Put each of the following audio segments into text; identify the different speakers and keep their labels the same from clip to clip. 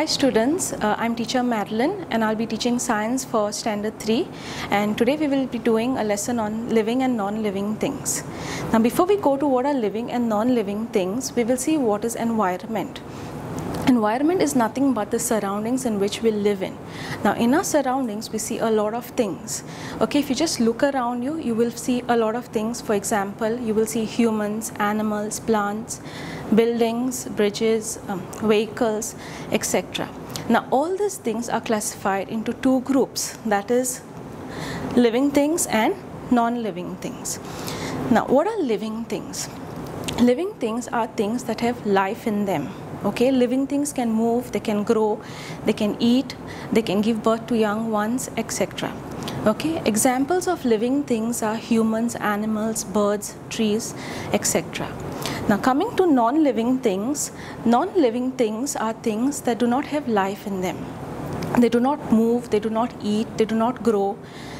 Speaker 1: Hi students, I'm teacher Madeline and I'll be teaching science for standard 3, and today we will be doing a lesson on living and non-living things. Now before we go to what are living and non-living things, we will see what is environment. Environment is nothing but the surroundings in which we live in. Now in our surroundings we see a lot of things. Okay, if you just look around you, you will see a lot of things. For example, you will see humans, animals, plants, buildings, bridges, vehicles, etc. Now all these things are classified into two groups, that is living things and non-living things. Now what are living things? Living things are things that have life in them. Okay, living things can move, they can grow, they can eat, they can give birth to young ones, etc. Okay, examples of living things are humans, animals, birds, trees, etc. Now coming to non-living things are things that do not have life in them. They do not move, they do not eat, they do not grow,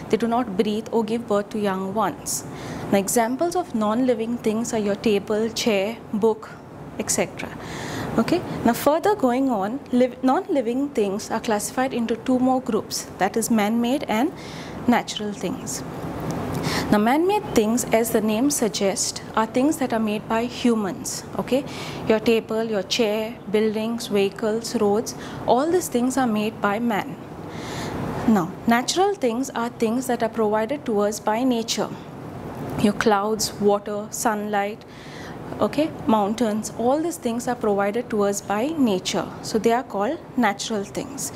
Speaker 1: they do not breathe or give birth to young ones. Now examples of non-living things are your table, chair, book, etc. Okay, now further going on, non-living things are classified into two more groups, that is man-made and natural things. Now man-made things, as the name suggests, are things that are made by humans. Okay, your table, your chair, buildings, vehicles, roads, all these things are made by man. Now natural things are things that are provided to us by nature. Your clouds, water, sunlight, okay, mountains, all these things are provided to us by nature, so they are called natural things.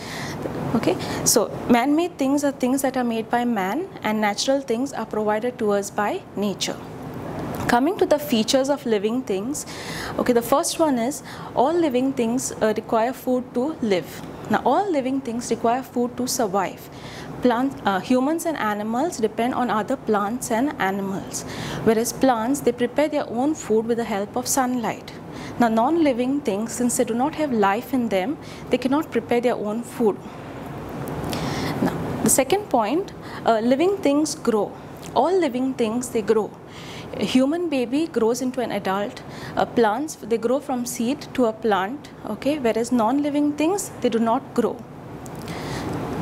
Speaker 1: Okay, so man-made things are things that are made by man, and natural things are provided to us by nature. Coming to the features of living things, okay, the first one is all living things require food to live. Now all living things require food to survive. Humans and animals depend on other plants and animals, whereas plants, they prepare their own food with the help of sunlight. Now non-living things, since they do not have life in them, they cannot prepare their own food. Now the second point, living things grow. All living things, they grow. A human baby grows into an adult. Plants, they grow from seed to a plant, okay, whereas non-living things, they do not grow.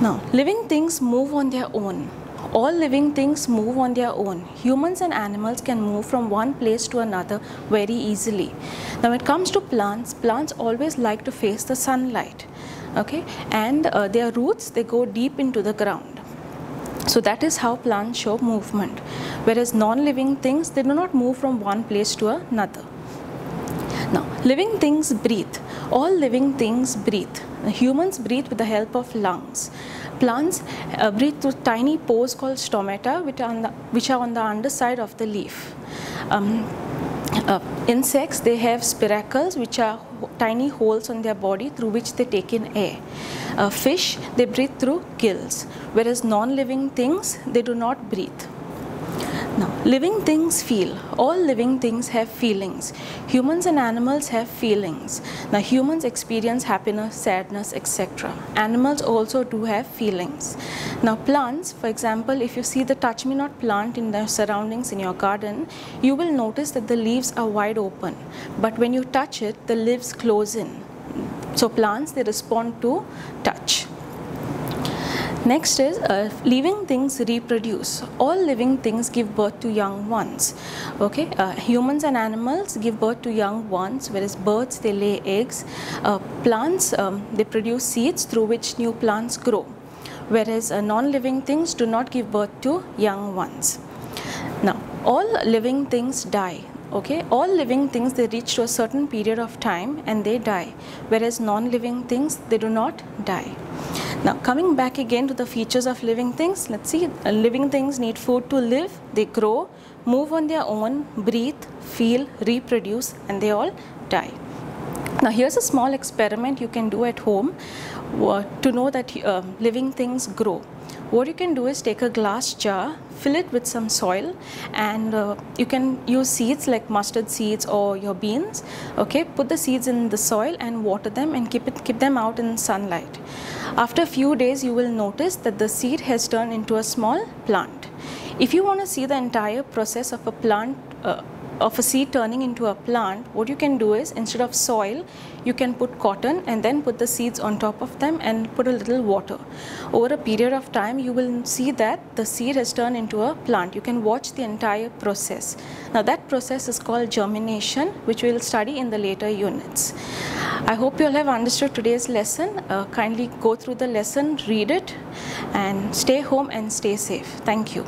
Speaker 1: Now, living things move on their own. All living things move on their own. Humans and animals can move from one place to another very easily. Now, when it comes to plants, plants always like to face the sunlight, okay, and their roots, they go deep into the ground. So that is how plants show movement, whereas non-living things, they do not move from one place to another. Now, living things breathe. All living things breathe. Humans breathe with the help of lungs. Plants breathe through tiny pores called stomata, which are on the underside of the leaf. Insects, they have spiracles, which are tiny holes on their body through which they take in air. Fish, they breathe through gills, whereas non-living things, they do not breathe. Now, living things feel. All living things have feelings. Humans and animals have feelings. Now, humans experience happiness, sadness, etc. Animals also do have feelings. Now, plants, for example, if you see the touch-me-not plant in the surroundings in your garden, you will notice that the leaves are wide open. But when you touch it, the leaves close in. So, plants, they respond to touch. Next is living things reproduce. All living things give birth to young ones. Okay, humans and animals give birth to young ones, whereas birds, they lay eggs. Plants, they produce seeds through which new plants grow, whereas non-living things do not give birth to young ones. Now, all living things die. Okay, all living things, they reach to a certain period of time and they die, whereas non-living things, they do not die. Now coming back again to the features of living things, let's see. Living things need food to live, they grow, move on their own, breathe, feel, reproduce, and they all die. Now here's a small experiment you can do at home to know that living things grow. What you can do is take a glass jar, fill it with some soil, and you can use seeds like mustard seeds or your beans. Okay, put the seeds in the soil and water them and keep them out in sunlight. After a few days, you will notice that the seed has turned into a small plant. If you want to see the entire process of a plant of a seed turning into a plant, what you can do is, instead of soil, you can put cotton and then put the seeds on top of them and put a little water. Over a period of time, you will see that the seed has turned into a plant. You can watch the entire process. Now that process is called germination, which we will study in the later units. I hope you all have understood today's lesson. Kindly go through the lesson, read it, and stay home and stay safe. Thank you.